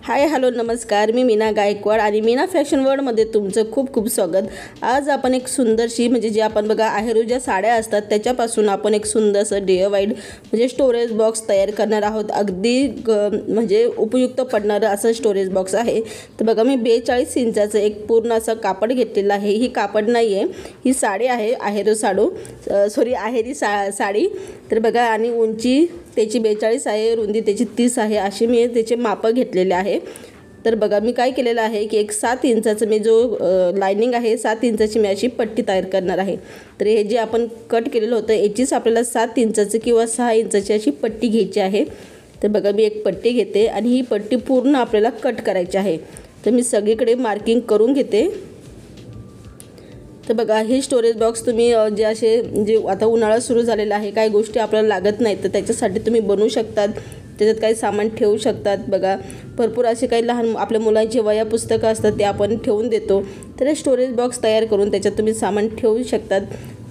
Hi hello नमस्कार, मी मीना गायकवाड आणि Meena fashion वर्ल्डमध्ये तुमचं खूप खूप स्वागत। आज आपण एक सुंदरशी म्हणजे जे आपण बघा आहेरू ज्या साड्या असतात त्याच्यापासून आपण एक सुंदरसं DIY म्हणजे स्टोरेज बॉक्स तयार करणार आहोत। अगदी म्हणजे उपयुक्त पडणारं असं स्टोरेज बॉक्स आहे। तर बघा मी 42 इंचाचं एक पूर्ण असं कापड घेतलेलं आहे। ही कापड नाही आहे, ही साडी आहे, आहेरी साडी। तर बघा आणि उंची त्याची 42 आहे, रुंदी त्याची 30 आहे, अशी मी त्याचे माप घेतलेले आहे। तर बघा मी काय केलेलं आहे की एक 7 इंचाचं मी जो लाइनिंग आहे 7 इंचाची मी अशी पट्टी तयार करणार आहे। तर हे जे आपण कट केलेलं होतं याचीच आपल्याला 7 इंचाचं किंवा 6 इंचाची अशी पट्टी घ्यायची आहे। तर बघा मी एक पट्टी घेते आणि ही पट्टी पूर्ण आपल्याला कट करायची आहे। तर मी सगळीकडे मार्किंग करून घेते। तर बघा हे स्टोरेज बॉक्स तुम्ही जे आता उन्हाळा सुरू झालेला आहे, काही गोष्टी आपल्याला लागत नाहीत तर त्याच्यासाठी तुम्ही बनवू शकतात। त्याच्यात काही सामान ठेवू शकतात। बघा भरपूर असे काही लहान आपल्या मुलांची वह्या पुस्तकं असतात ते आपण ठेवून देतो। तर हे स्टोरेज बॉक्स तयार करून त्याच्यात तुम्ही सामान ठेवू शकतात।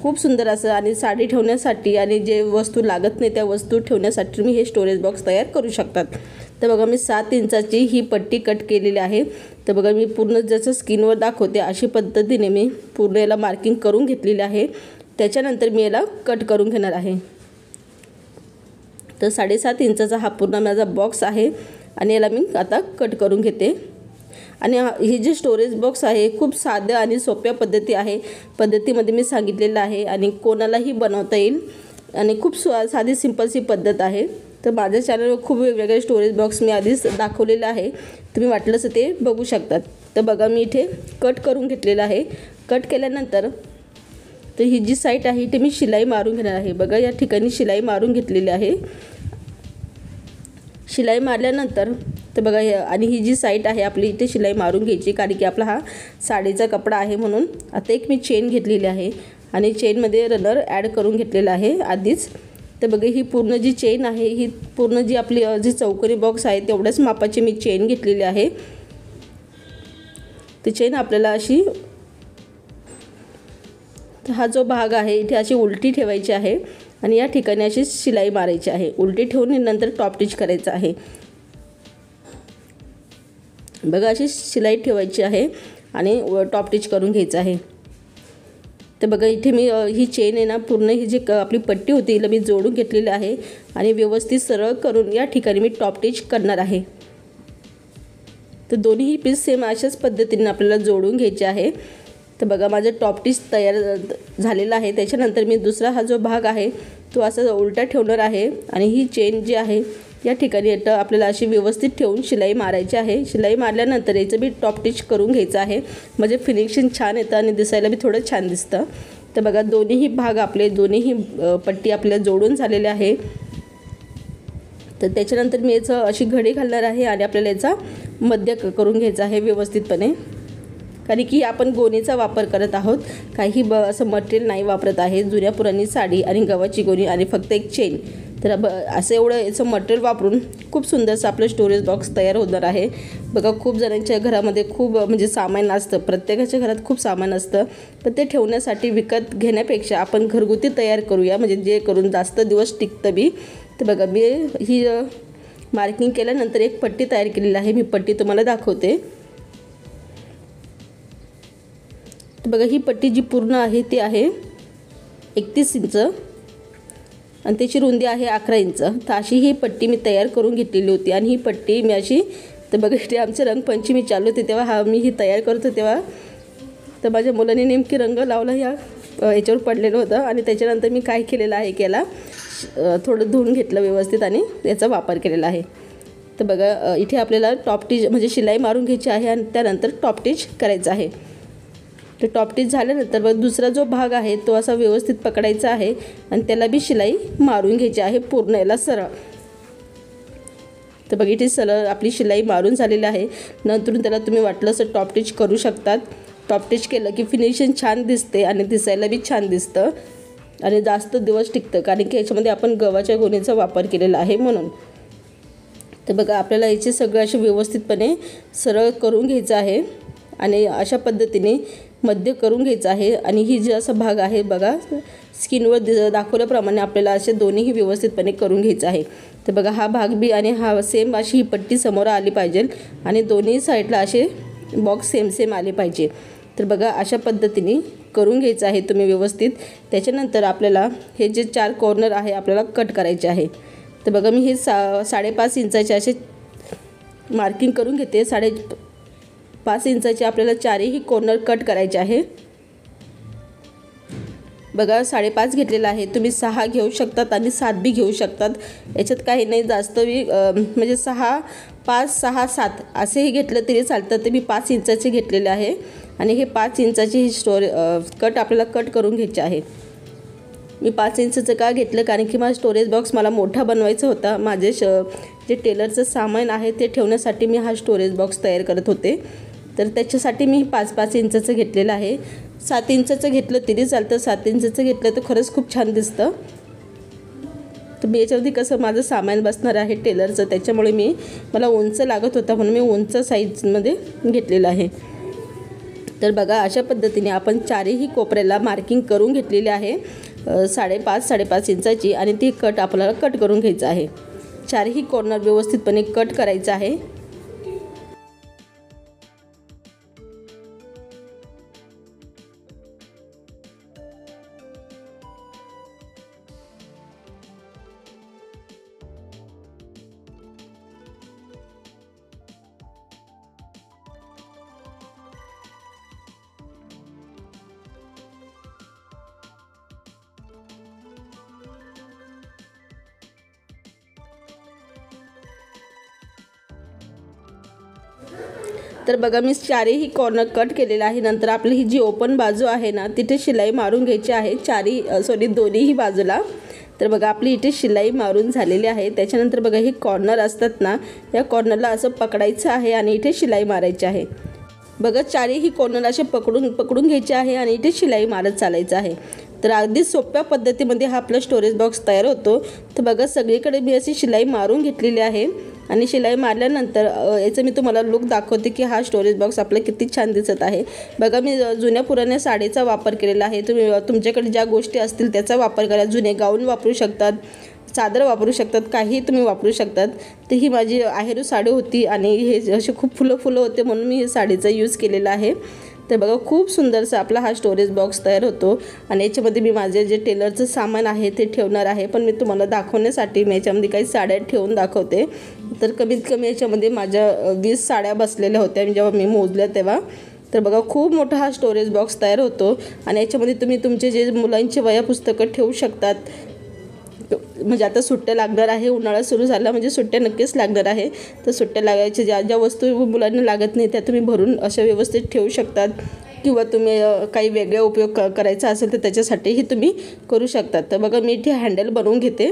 खूप सुंदर असं आणि साडी ठेवण्यासाठी आणि जे वस्तू लागत नाही त्या वस्तू ठेवण्यासाठी तुम्ही हे स्टोरेज बॉक्स तयार करू शकतात। तर बघा मी 7 इंचाची ही पट्टी कट केलेली आहे। तर बघा मी पूर्ण जसं स्क्रीनवर दाखवते अशी पद्धतीने मी पूर्ण याला मार्किंग करून घेतलेली आहे। त्याच्यानंतर मी याला कट करून घेणार आहे। तर 7.5 इंचाचा हा पूर्ण माझा बॉक्स आहे आणि याला मी आता कट करून घेते। आणि हे जे स्टोरेज बॉक्स आहे खूप साधं आणि सोप्या पद्धतीमध्ये मी सांगितलेलं आहे आणि कोणालाही बनवता येईल आणि खूप साधी सिंपलची पद्धत आहे। तर माझ्या चॅनलवर खूप वेगवेगळे स्टोरेज बॉक्स मी आधीच दाखवलेले आहे, तुम्ही वाटलंच ते बघू शकतात। तर बघा मी इथे कट करून घेतलेलं आहे। कट केल्यानंतर तर ही जी साईड आहे ते मी शिलाई मारून घेणार आहे। बघा या ठिकाणी शिलाई मारून घेतलेली आहे। शिलाई मारल्यानंतर तर बघा आणि ही जी साईड आहे आपली इथे शिलाई मारून घ्यायची, कारण की आपला हा साडीचा कपडा आहे म्हणून। आता एक मी चेन घेतलेली आहे आणि चेनमध्ये रनर ॲड करून घेतलेला आहे आधीच। तर बघा ही पूर्ण जी चेन आहे ही पूर्ण जी आपली जी चौकोनी बॉक्स आहे तेवढ्याच मापाची मी चेन घेतलेली आहे। ती चेन आपल्याला अशी हा जो भाग आहे इथे अशी उलटी ठेवायची आहे आणि या ठिकाणी अशी शिलाई मारायची आहे। उलटी ठेवून नंतर टॉप स्टिच करायचं आहे। बघा अशी शिलाई ठेवायची आहे आणि टॉप स्टिच करून घ्यायचं आहे। तर बघा इथे मी ही चेन आहे ना पूर्ण ही जी आपली पट्टी होती हिला मी जोडून घेतलेली आहे आणि व्यवस्थित सरळ करून या ठिकाणी मी टॉप स्टिच करणार आहे। तर दोन्ही पीस सेम अशाच पद्धतीने आपल्याला जोडून घ्यायचे आहे। तर बघा माझं टॉप स्टिच तयार झालेलं आहे। त्याच्यानंतर मी दुसरा हा जो भाग आहे तो असा उलटा ठेवणार आहे आणि ही चेन जी आहे या ठिकाणी आपल्याला अशी व्यवस्थित ठेवून शिलाई मारायची आहे। शिलाई मारल्यानंतर याचं बी टॉप स्टिच करून घ्यायचं आहे, म्हणजे फिनिशिंग छान येतं आणि दिसायला बी थोडं छान दिसतं। तर बघा दोन्हीही भाग आपले दोन्हीही पट्टी आपल्याला जोडून झालेले आहे। तर त्याच्यानंतर मी याचं अशी घडी घालणार आहे आणि आपल्याला याचा मध्य करून घ्यायचा आहे व्यवस्थितपणे, कारण की आपण गोणीचा वापर करत आहोत, काही असं मटेरियल नाही वापरत आहे। जुन्या पुराणी साडी आणि गव्हाची गोणी आणि फक्त एक चेन, तर असं एवढं याचं मटेरियल वापरून खूप सुंदरसं आपलं स्टोरेज बॉक्स तयार होणार आहे। बघा खूप जणांच्या घरामध्ये खूप म्हणजे सामान असतं, प्रत्येकाच्या घरात खूप सामान असतं, पण ते ठेवण्यासाठी विकत घेण्यापेक्षा आपण घरगुती तयार करूया, म्हणजे जे करून जास्त दिवस टिकतं बी। तर बघा मी ही मार्किंग केल्यानंतर एक पट्टी तयार केलेली आहे, मी पट्टी तुम्हाला दाखवते। तर बघा ही पट्टी जी पूर्ण आहे ती आहे 31 इंच आणि त्याची रुंदी आहे 11 इंच। तर अशी ही पट्टी मी तयार करून घेतलेली होती आणि ही पट्टी मी अशी, तर बघा इथे आमचे रंगपंचमी चालू होते तेव्हा मी ही तयार करत होते तेव्हा तर माझ्या मुलांनी नेमकी रंग लावला याच्यावर पडलेलं होतं आणि त्याच्यानंतर मी काय केलेलं आहे की याला थोडं धुवून घेतलं व्यवस्थित आणि याचा वापर केलेला आहे। तर बघा इथे आपल्याला टॉप स्टिच म्हणजे शिलाई मारून घ्यायची आहे आणि त्यानंतर टॉप स्टिच करायचं आहे। तर टॉप स्टिच झाल्यानंतर बघ दुसरा जो भाग आहे तो असा व्यवस्थित पकडायचा आहे आणि त्याला बी शिलाई मारून घ्यायची आहे पूर्ण याला सरळ। तर बघ इथे सरळ आपली शिलाई मारून झालेली आहे। नंतर त्याला तुम्ही वाटलं असं टॉप स्टिच करू शकतात। टॉप स्टिच केलं की फिनिशिंग छान दिसते आणि दिसायला बी छान दिसतं आणि जास्त दिवस टिकतं, कारण की याच्यामध्ये आपण गव्हाच्या गोणीचा वापर केलेला आहे म्हणून। तर बघा आपल्याला याचे सगळं असे व्यवस्थितपणे सरळ करून घ्यायचं आहे आणि अशा पद्धतीने मध्य करून घ्यायचं आहे। आणि ही जी असा भाग आहे बघा, स्किनवर दाखवल्याप्रमाणे आपल्याला असे दोन्हीही व्यवस्थितपणे करून घ्यायचं आहे। तर बघा हा भाग बी आणि हा सेम अशी ही पट्टी समोर आली पाहिजे आणि दोन्ही साईडला असे बॉक्स सेम आले पाहिजे। तर बघा अशा पद्धतीने करून घ्यायचं आहे तुम्ही व्यवस्थित। त्याच्यानंतर आपल्याला हे जे 4 कॉर्नर आहे आपल्याला कट करायचे आहे। तर बघा मी हे 5.5 इंचाचे असे मार्किंग करून घेते। 5.5 इंचाचे आपल्याला 4ही कॉर्नर कट करायचे आहे। बघा 5.5 घेतलेला आहे, तुम्ही 6 घेऊ शकतात आणि 7 बी घेऊ शकतात, याच्यात काही नाही जास्त म्हणजे 6, 5, 6, 7 असेही घेतलं तरी चालतं। तर मी 5 इंचाचे घेतलेले आहे आणि हे 5 इंचाचे ही कट आपल्याला कट करून घ्यायचे आहे। मी 5 इंचचं का घेतलं, कारण की माझा स्टोरेज बॉक्स मला मोठा बनवायचा होता। माझे जे टेलरचं सामान आहे ते ठेवण्यासाठी मी हा स्टोरेज बॉक्स तयार करत होते। तर त्याच्यासाठी मी 5-5 इंचाचं घेतलेलं आहे। 7 इंचाचं घेतलं तरी चालतं, 7 इंचाचं घेतलं तर खरंच खूप छान दिसतं। तर मी याच्यावरती कसं माझं सामान बसणार आहे टेलरचं, त्याच्यामुळे मला उंच लागत होता म्हणून मी उंच साईजमध्ये घेतलेलं आहे। तर बघा अशा पद्धतीने आपण 4ही कोपऱ्याला मार्किंग करून घेतलेली आहे 5.5 इंचाची आणि ती कट आपल्याला कट करून घ्यायचं आहे। 4ही कॉर्नर व्यवस्थितपणे कट करायचं आहे। तर बघा मी 4ही कॉर्नर कट केलेला आहे। नंतर आपली ही जी ओपन बाजू आहे ना तिथे शिलाई मारून घ्यायची आहे दोन्हीही बाजूला। तर बघा आपली इथे शिलाई मारून झालेली आहे। त्याच्यानंतर बघा ही कॉर्नर असतात ना, या कॉर्नरला असं पकडायचं आहे आणि इथे शिलाई मारायची आहे। बघा 4ही कॉर्नर असे पकडून घ्यायचे आहे आणि इथे शिलाई मारत चालायचं आहे। तर अगदी सोप्या पद्धतीमध्ये हा आपला स्टोरेज बॉक्स तयार होतो। तर बघा सगळीकडे मी अशी शिलाई मारून घेतलेली आहे आणि शिलाई मारल्यानंतर याचं मी तुम्हाला लुक दाखवते की हा स्टोरेज बॉक्स आपला किती छान दिसत आहे। बघा मी जुन्या पुराण्या साडीचा वापर केलेला आहे। तुम्ही तुमच्याकडे ज्या गोष्टी असतील त्याचा वापर करा। जुने गाऊन वापरू शकतात, चादर वापरू शकतात, काही तुम्ही वापरू शकतात। तर ही माझी आहेरू साडी होती आणि हे असे खूप फुलं होते म्हणून मी हे साडीचा यूज केलेला आहे। तर बघा खूप सुंदरसा आपला हा स्टोरेज बॉक्स तयार होतो आणि याच्यामध्ये मी माझे जे टेलरचं सामान आहे ते ठेवणार आहे, पण मी तुम्हाला दाखवण्यासाठी मी याच्यामध्ये काही साड्या ठेवून दाखवते। तर कमीत कमी याच्यामध्ये माझ्या 20 साड्या बसलेल्या होत्या जेव्हा मी मोजल्या तेव्हा। तर बघा खूप मोठा हा स्टोरेज बॉक्स तयार होतो आणि याच्यामध्ये तुम्ही तुमचे जे मुलांची वह्या पुस्तकं ठेवू शकतात। म्हणजे आता सुट्ट्या लागणार आहे, उन्हाळा सुरू झाला म्हणजे सुट्ट्या नक्कीच लागणार आहे। तर सुट्ट्या लागायच्या ज्या वस्तू मुलांना लागत नाही त्या तुम्ही भरून अशा व्यवस्थित ठेवू शकतात, किंवा तुम्ही काही वेगळा उपयोग करायचा असेल तर त्याच्यासाठीही तुम्ही करू शकतात। तर बघा मी इथे हँडल बनवून घेते।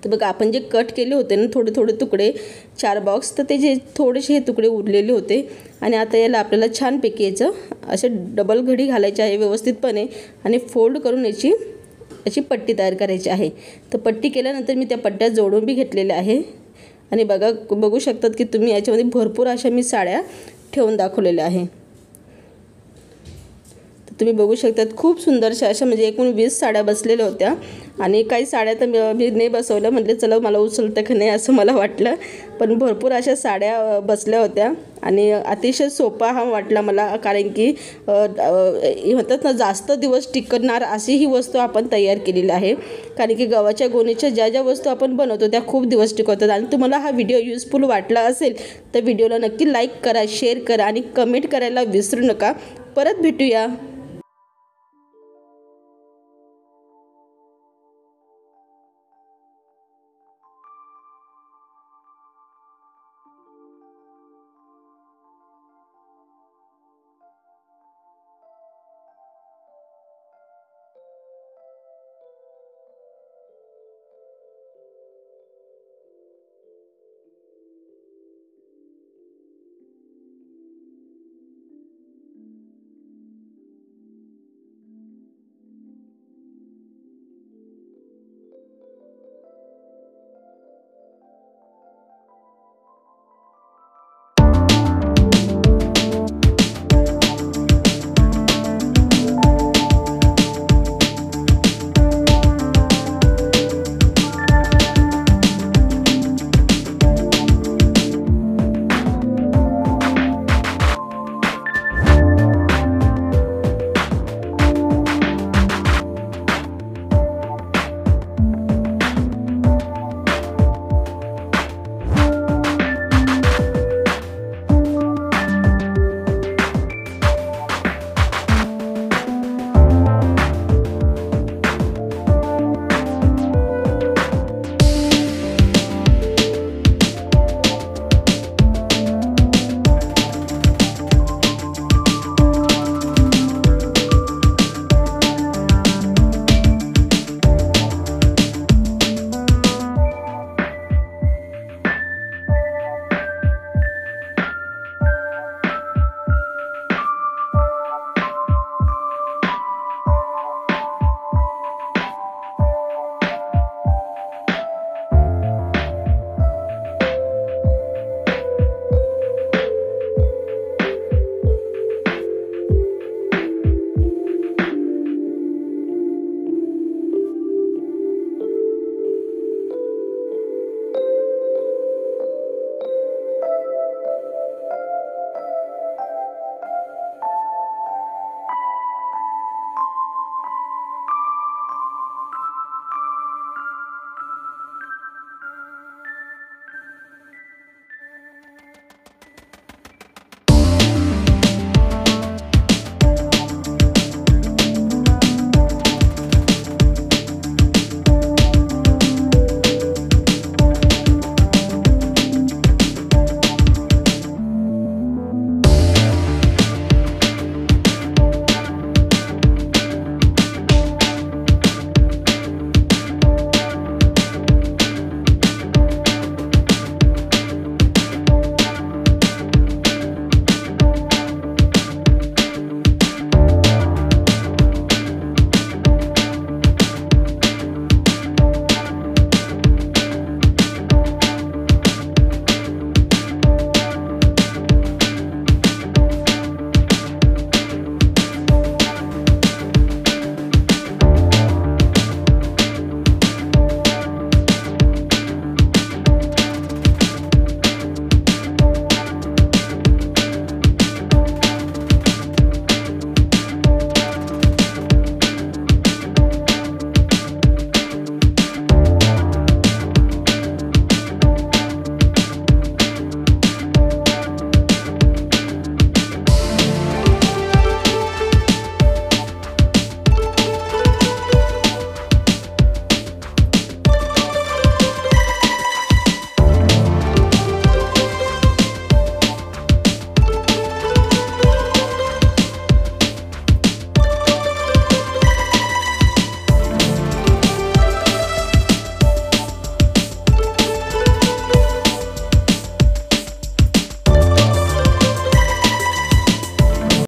तर बघा आपण जे कट केले होते ना थोडे तुकडे 4 बॉक्स, तर ते जे थोडेसे हे तुकडे उरलेले होते आणि आता याला आपल्याला छानपैकी याचं असे डबल घडी घालायची आहे व्यवस्थितपणे आणि फोल्ड करून याची अशी पट्टी तयार करायची आहे। तर पट्टी केल्यानंतर मी त्या पट्ट्या जोडून बी घेतलेल्या आहे आणि बघू शकतात की तुम्ही याच्यामध्ये भरपूर अशा मी साड्या ठेवून दाखवलेल्या आहे। तुम्ही बघू शकतात खूप सुंदरशा अशा म्हणजे एकूण 20 साड्या बसलेल्या होत्या आणि काही साड्या तर मी नाही बसवल्या, म्हटले चला मला उचलतं की नाही असं मला वाटलं, पण भरपूर अशा साड्या बसल्या होत्या आणि अतिशय सोपा हा वाटला मला, कारण की म्हणतात ना जास्त दिवस टिकणार अशी ही वस्तू आपण तयार केलेली आहे। कारण की गव्हाच्या गोणीच्या ज्या वस्तू आपण बनवतो त्या खूप दिवस टिकवतात। आणि तुम्हाला हा व्हिडिओ युजफुल वाटला असेल तर व्हिडिओला नक्की लाईक करा, शेअर करा आणि कमेंट करायला विसरू नका। परत भेटूया।